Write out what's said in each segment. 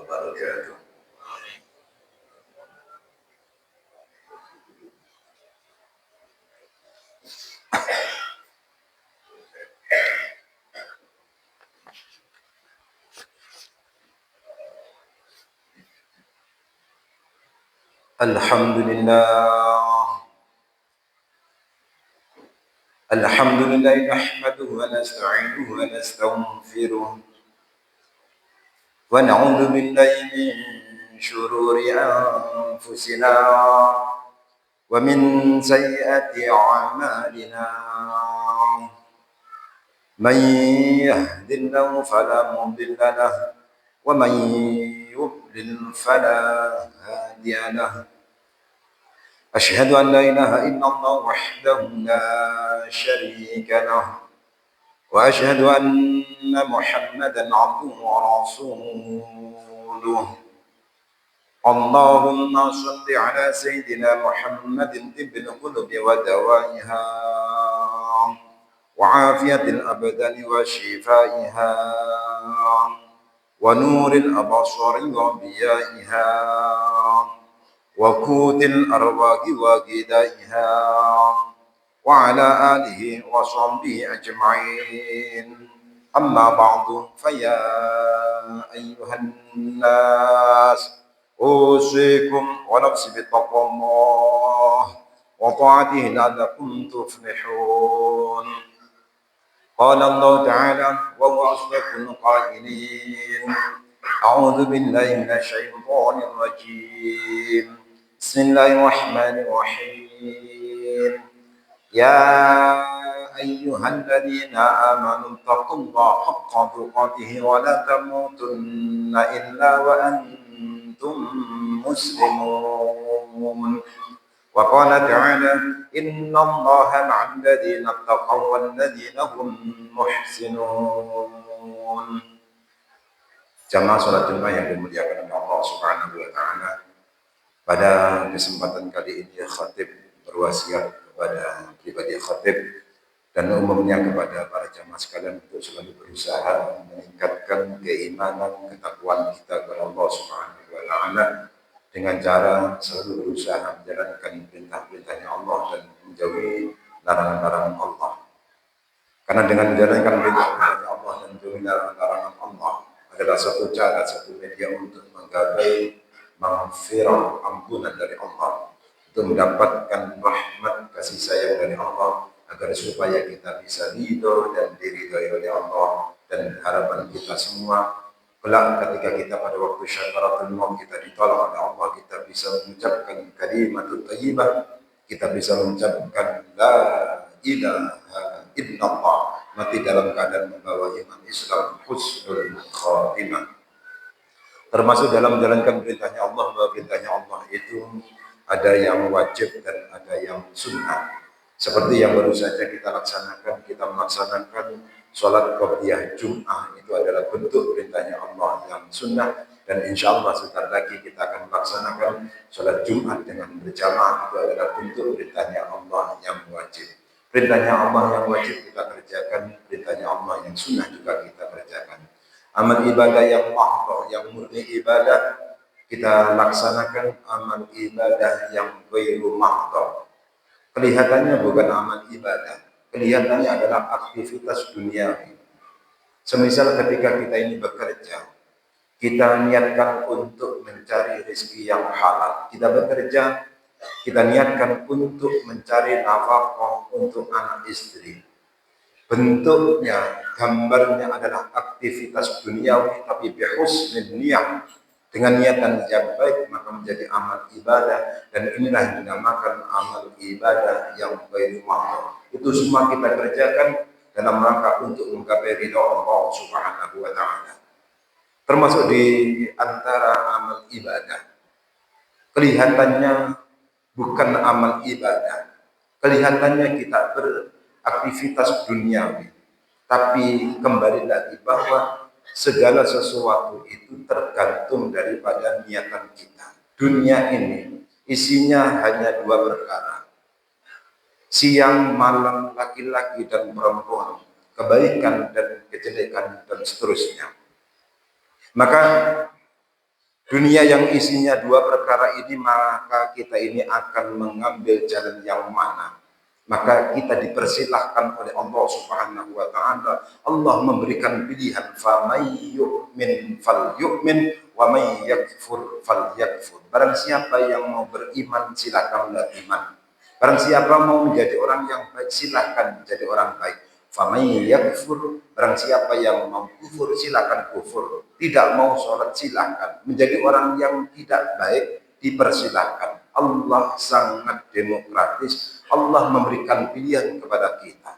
wabarakatuh. Alhamdulillah. Alhamdulillah nahmaduhu wa nasta'inuhu wa nastaghfiruh wa na'udzu billahi min shururi anfusina wa min sayyiati a'malina. Man yahdihillahu fala mudilla lahu wa man yudlil fala hadiya lahu. أشهد أن لا إله إلا الله وحده لا شريك له وأشهد أن محمدا عبده ورسوله. اللهم صل على سيدنا محمد طب القلوب ودوائها وعافية الأبدان وشفائها ونور الأبصار وضيائها وقوت الأرواح وغذائها وعلى آله وصحبه أجمعين. أما بعد فيا أيها الناس أوصيكم ونفسي بتقوى الله وطاعته لعلكم تفلحون. قال الله تعالى وهو أصدق القائلين: أعوذ بالله من الشيطان الرجيم. بسم الله الرحمن الرحيم. يا أيها الذين آمنوا اتقوا الله حق تقاته ولا تموتن إلا وأنتم مسلمون. وقال تعالى: إن الله مع الذين اتقوا والذين هم محسنون. Jamaah salat Jumat yang dimuliakan oleh Allah Subhanahu wa taala. Pada kesempatan kali ini khatib berwasiat kepada pribadi khatib dan umumnya kepada para jamaah sekalian untuk selalu berusaha meningkatkan keimanan ketakwaan kita kepada Allah Subhanahu wa taala dengan cara selalu berusaha menjalankan perintah-perintahnya Allah dan menjauhi larangan-larangan Allah. Karena dengan menjalankan perintah-perintahnya Allah dan menjauhi larangan-larangan Allah adalah satu cara, satu media untuk menggapai maghfirah, ampunan dari Allah, untuk mendapatkan rahmat kasih sayang dari Allah, agar supaya kita bisa ridho dan diridhoi oleh Allah. Dan harapan kita semua kelak ketika kita pada waktu syakaratul maut kita ditolong oleh Allah, kita bisa mengucapkan kalimatut thayyibah, kita bisa mengucapkan la ilaha illallah, mati dalam keadaan membawa iman Islam, husnul khatimah. Termasuk dalam menjalankan perintahnya Allah, bahwa perintahnya Allah itu ada yang wajib dan ada yang sunnah. Seperti yang baru saja kita laksanakan, kita melaksanakan sholat qobliyah Jum'ah, itu adalah bentuk perintahnya Allah yang sunnah. Dan insya Allah sebentar lagi kita akan melaksanakan sholat Jumat dengan berjamaah, itu adalah bentuk perintahnya Allah yang wajib. Perintahnya Allah yang wajib kita kerjakan, perintahnya Allah yang sunnah juga kita kerjakan. Amal ibadah yang mahdhah, yang murni ibadah, kita laksanakan. Amal ibadah yang ghairu mahdhah, kelihatannya bukan amal ibadah, kelihatannya adalah aktivitas duniawi. Semisal ketika kita ini bekerja, kita niatkan untuk mencari rezeki yang halal. Kita bekerja, kita niatkan untuk mencari nafkah untuk anak istri. Bentuknya, gambarnya adalah aktivitas duniawi, tapi bihusnil niyah, dengan niatan yang baik, maka menjadi amal ibadah. Dan inilah yang dinamakan amal ibadah yang ghairu mahdhah. Itu semua kita kerjakan dalam rangka untuk menggapai ridha Allah Subhanahu wa taala. Termasuk di antara amal ibadah, kelihatannya bukan amal ibadah, kelihatannya kita beraktivitas duniawi, tapi kembali lagi bahwa segala sesuatu itu tergantung daripada niatan kita. Dunia ini isinya hanya dua perkara: siang malam, laki-laki dan perempuan, kebaikan dan kejelekan dan seterusnya. Maka dunia yang isinya dua perkara ini, maka kita ini akan mengambil jalan yang mana? Maka kita dipersilahkan oleh Allah Subhanahu wa taala. Allah memberikan pilihan, faman yu'min falyu'min wa man yakfur falyakfur. Barang siapa yang mau beriman silakanlah iman. Barang siapa mau menjadi orang yang baik silahkan menjadi orang baik. Faman yakfur, barang siapa yang mau kufur silakan kufur. Tidak mau sholat silakan. Menjadi orang yang tidak baik dipersilahkan. Allah sangat demokratis. Allah memberikan pilihan kepada kita.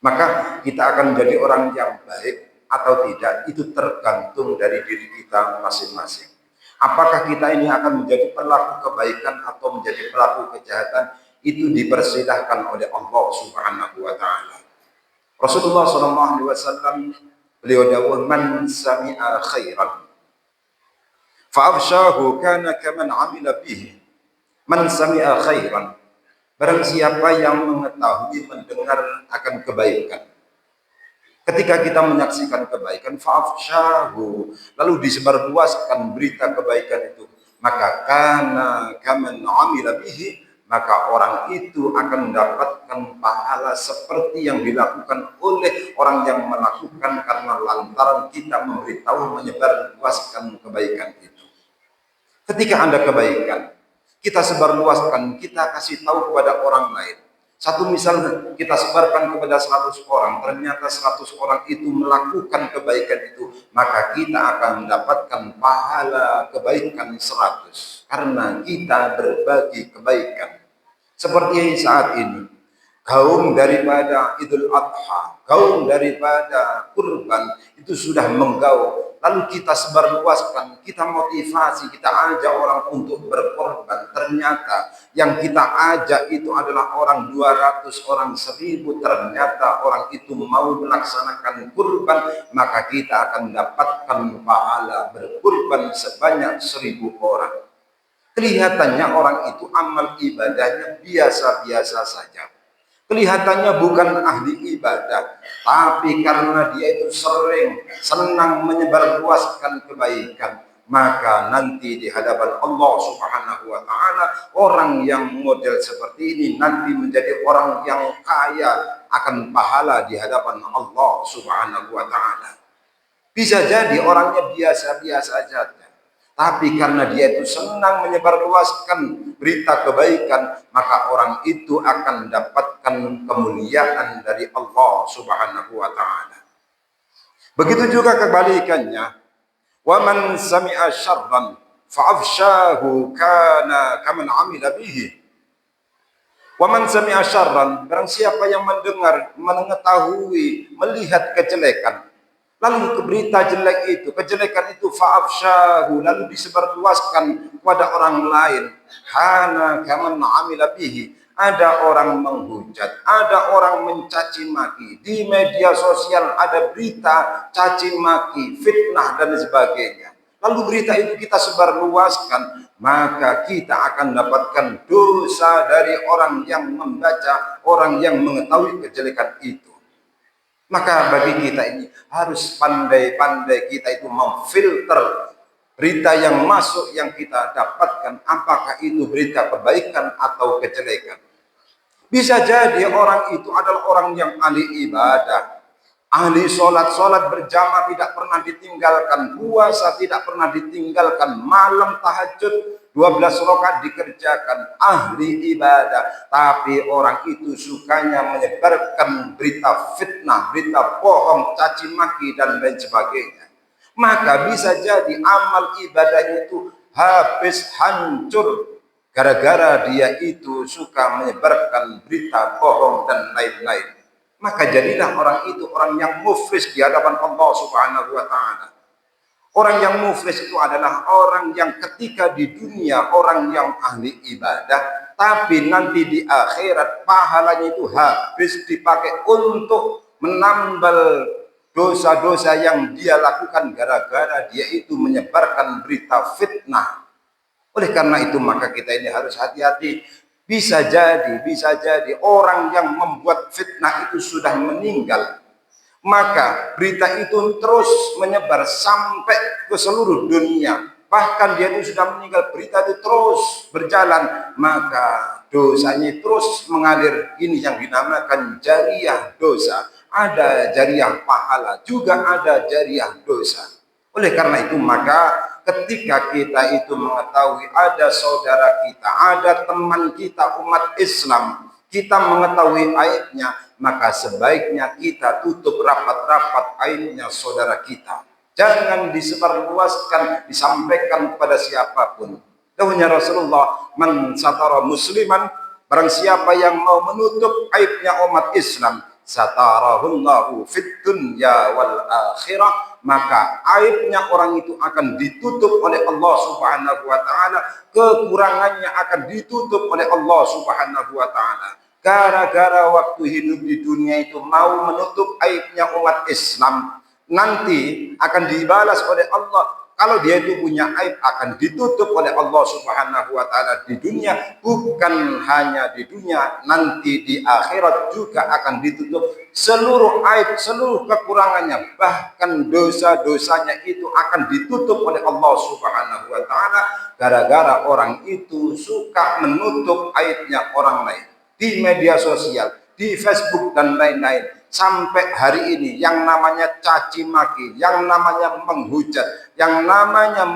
Maka kita akan menjadi orang yang baik atau tidak itu tergantung dari diri kita masing-masing. Apakah kita ini akan menjadi pelaku kebaikan atau menjadi pelaku kejahatan, itu dipersilahkan oleh Allah Subhanahu wa taala. Rasulullah SAW beliau dawuh, man sami'a khairan fa'afshahu kana kaman 'amila bihi. Man sami'a khairan, barang siapa yang mengetahui mendengar akan kebaikan, ketika kita menyaksikan kebaikan, fa'afshahu, lalu disebarluaskan berita kebaikan itu, maka kana kaman 'amila bihi, maka orang itu akan mendapatkan pahala seperti yang dilakukan oleh orang yang melakukan karena lantaran kita memberitahu, menyebarluaskan kebaikan itu. Ketika ada kebaikan, kita sebarluaskan, kita kasih tahu kepada orang lain. Satu misal kita sebarkan kepada 100 orang, ternyata 100 orang itu melakukan kebaikan itu, maka kita akan mendapatkan pahala kebaikan 100 karena kita berbagi kebaikan. Seperti saat ini, gaung daripada Idul Adha, gaung daripada kurban itu sudah menggaung, lalu kita sebarluaskan, kita motivasi, kita ajak orang untuk berkorban. Ternyata yang kita ajak itu adalah orang 200, orang 1000, ternyata orang itu mau melaksanakan kurban, maka kita akan mendapatkan pahala berkurban sebanyak 1000 orang. Kelihatannya orang itu amal ibadahnya biasa-biasa saja. Kelihatannya bukan ahli ibadah, tapi karena dia itu senang menyebarluaskan kebaikan, maka nanti di hadapan Allah Subhanahu wa taala, orang yang model seperti ini nanti menjadi orang yang kaya akan pahala di hadapan Allah Subhanahu wa taala. Bisa jadi orangnya biasa-biasa saja, tapi karena dia itu senang menyebarluaskan berita kebaikan, maka orang itu akan mendapatkan kemuliaan dari Allah Subhanahu wa taala. Begitu juga kebalikannya, wa man sami'a syarran fa'afshahu kana kaman 'amila bihi. Wa man sami'a syarran, barang siapa yang mendengar, mengetahui, melihat kejelekan, lalu berita jelek itu, kejelekan itu, fa'afshahu, lalu disebarluaskan kepada orang lain, kana kaman 'amila bihi, ada orang menghujat, ada orang mencaci maki di media sosial, ada berita caci maki, fitnah dan sebagainya, lalu berita itu kita sebarluaskan, maka kita akan mendapatkan dosa dari orang yang membaca, orang yang mengetahui kejelekan itu. Maka bagi kita ini harus pandai-pandai kita itu memfilter berita yang masuk, yang kita dapatkan, apakah itu berita kebaikan atau kejelekan. Bisa jadi orang itu adalah orang yang ahli ibadah, ahli sholat berjamaah tidak pernah ditinggalkan, puasa tidak pernah ditinggalkan, malam tahajud 12 rakaat dikerjakan, ahli ibadah, tapi orang itu sukanya menyebarkan berita fitnah, berita bohong, caci maki dan lain sebagainya. Maka bisa jadi amal ibadahnya itu habis hancur gara-gara dia itu suka menyebarkan berita bohong dan lain-lain. Maka jadilah orang itu orang yang muflis di hadapan Allah Subhanahu wa taala. Orang yang muflis itu adalah orang yang ketika di dunia orang yang ahli ibadah, tapi nanti di akhirat pahalanya itu habis dipakai untuk menambal dosa-dosa yang dia lakukan gara-gara dia itu menyebarkan berita fitnah. Oleh karena itu maka kita ini harus hati-hati. Bisa jadi orang yang membuat fitnah itu sudah meninggal, maka berita itu terus menyebar sampai ke seluruh dunia. bahkan dia itu sudah meninggal, berita itu terus berjalan, maka dosanya terus mengalir. Ini yang dinamakan jariah dosa. Ada jariah pahala, juga ada jariah dosa. Oleh karena itu, maka ketika kita itu mengetahui ada saudara kita, ada teman kita umat Islam, kita mengetahui aibnya, maka sebaiknya kita tutup rapat-rapat aibnya saudara kita. Jangan disebarluaskan, disampaikan kepada siapapun. Dahulunya Rasulullah, man satara musliman, barang siapa yang mau menutup aibnya umat Islam, satarahullahu fid dunya wal akhirah, maka aibnya orang itu akan ditutup oleh Allah Subhanahu wa taala, kekurangannya akan ditutup oleh Allah Subhanahu wa taala. Gara-gara waktu hidup di dunia itu mau menutup aibnya umat Islam, nanti akan dibalas oleh Allah. Kalau dia itu punya aib, akan ditutup oleh Allah Subhanahu wa taala di dunia, bukan hanya di dunia, nanti di akhirat juga akan ditutup seluruh aib, seluruh kekurangannya, bahkan dosa-dosanya itu akan ditutup oleh Allah Subhanahu wa taala, gara-gara orang itu suka menutup aibnya orang lain di media sosial, di Facebook dan lain-lain. Sampai hari ini yang namanya caci maki, yang namanya menghujat, yang namanya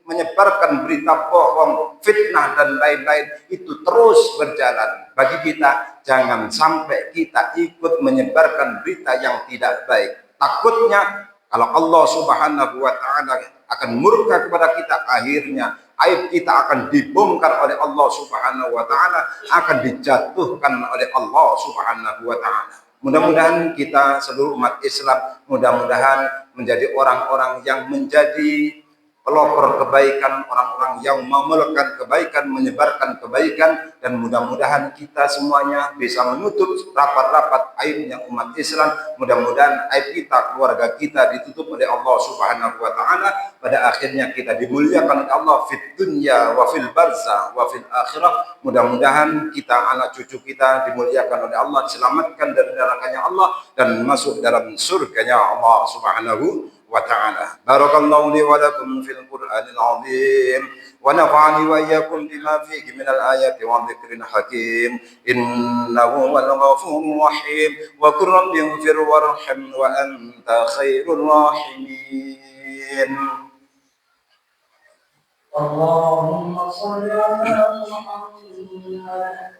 menyebarkan berita bohong, fitnah dan lain-lain itu terus berjalan. Bagi kita, jangan sampai kita ikut menyebarkan berita yang tidak baik. Takutnya kalau Allah Subhanahu wa taala akan murka kepada kita, akhirnya aib kita akan dibongkar oleh Allah Subhanahu wa taala, akan dijatuhkan oleh Allah Subhanahu wa taala. Mudah-mudahan kita seluruh umat Islam, mudah-mudahan menjadi orang-orang yang menjadi pelopor kebaikan, orang-orang yang memelakukan kebaikan, menyebarkan kebaikan, dan mudah-mudahan kita semuanya bisa menutup rapat-rapat aibnya umat Islam. Mudah-mudahan aib kita, keluarga kita ditutup oleh Allah Subhanahu wa taala. Pada akhirnya kita dimuliakan oleh Allah fid dunya wa fil barzah wa fil akhirah. Mudah-mudahan kita, anak cucu kita dimuliakan oleh Allah, diselamatkan dari nerakanya Allah dan masuk dalam surganya Allah Subhanahu wa ta'ala. Barakallahu li wa lakum fil Qur'anil azim wa nafa'ani wa iyyakum bima fihi minal ayati wa dzikril hakim. Innahu wal ghafurur rahim wa qur rabbi ighfir warham wa anta khairur rahimin. Allahumma shalli ala Muhammad.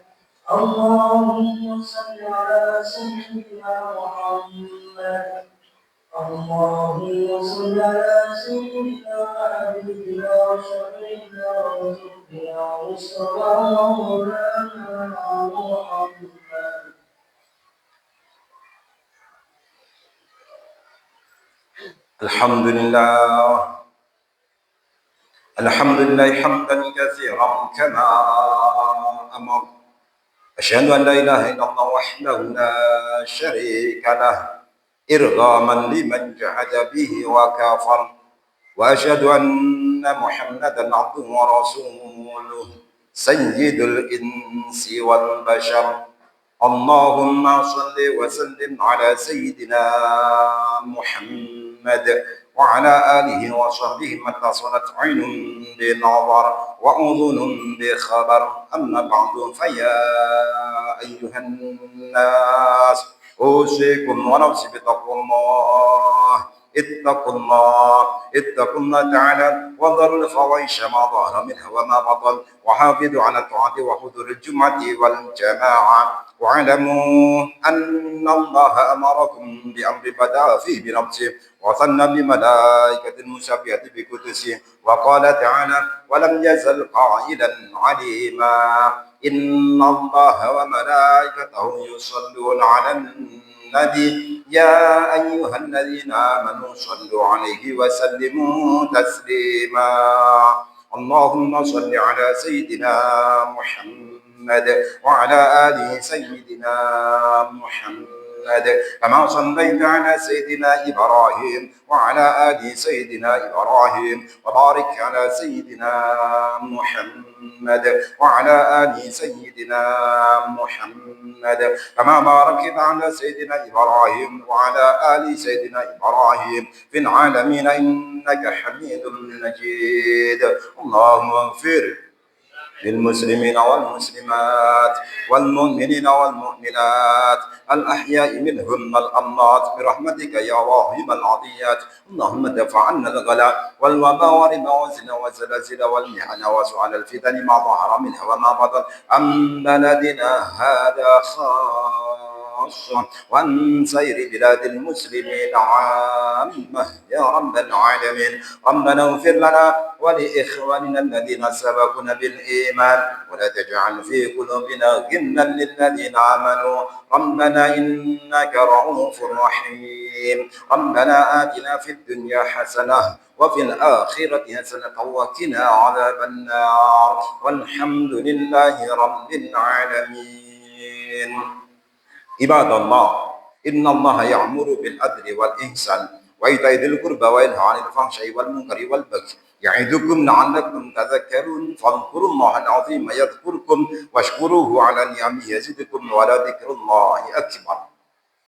Allahumma shalli ala sayyidina Muhammad. اللهم صل على سيدنا حبيبنا وشفيعنا ورزقنا مصطفى مولانا محمد. الحمد لله حمدا كثيرا كما أمر. أشهد أن لا إله إلا الله وحده لا شريك له إرغاما لمن جحد به وكفر. وأشهد أن محمدا عبده ورسوله سيد الإنس والبشر. اللهم صل وسلم على سيدنا محمد وعلى آله وصحبه ما اتصلت عين بنظر وأذن بخبر. أما بعد، فيا أيها الناس، أوصيكم ونفسي بتقوى الله. اتقوا الله تعالى وذروا الفواحش ما ظهر منها وما بطن، وحافظوا على الطاعة وحضور الجمعة والجماعة. واعلموا أن الله أمركم بأمر بدأ فيه بنفسه وثنى بملائكة المشبهة بقدسه، وقال تعالى: ولم يزل قائلا عليما، إن الله وملائكته يصلون على النبي يا أيها الذين آمنوا صلوا عليه وسلموا تسليما. اللهم صل على سيدنا محمد وعلى آل سيدنا محمد كما صليت على سيدنا إبراهيم وعلى آل سيدنا إبراهيم وبارك على سيدنا محمد وعلى آل سيدنا محمد كما باركت على سيدنا إبراهيم وعلى آل سيدنا إبراهيم في العالمين إنك حميد مجيد. اللهم اغفر للمسلمين والمسلمات والمؤمنين والمؤمنات الأحياء منهم والأموات برحمتك يا راحم العطيات. اللهم دفع عنا الغلاء والوباء والربا والزنا والزلازل والمحن وسؤال الفتن ما ظهر منها وما بطن عن بلدنا هذا خاصة وعن سائر بلاد المسلمين عامة يا رب العالمين. ربنا اغفر لنا ولإخواننا الذين سبقونا بالإيمان ولا تجعل في قلوبنا غلا للذين آمنوا ربنا إنك رؤوف رحيم. ربنا آتنا في الدنيا حسنة وفي الآخرة حسنة وقنا عذاب النار والحمد لله رب العالمين. عباد الله إن الله يأمر بالعدل والإحسان وإيتاء ذي القربى وينهى عن الفحشاء والمنكر والبغي يعظكم لعلكم تذكرون فاذكروا الله العظيم يذكركم واشكروه على نعمه يزدكم ولذكر الله أكبر.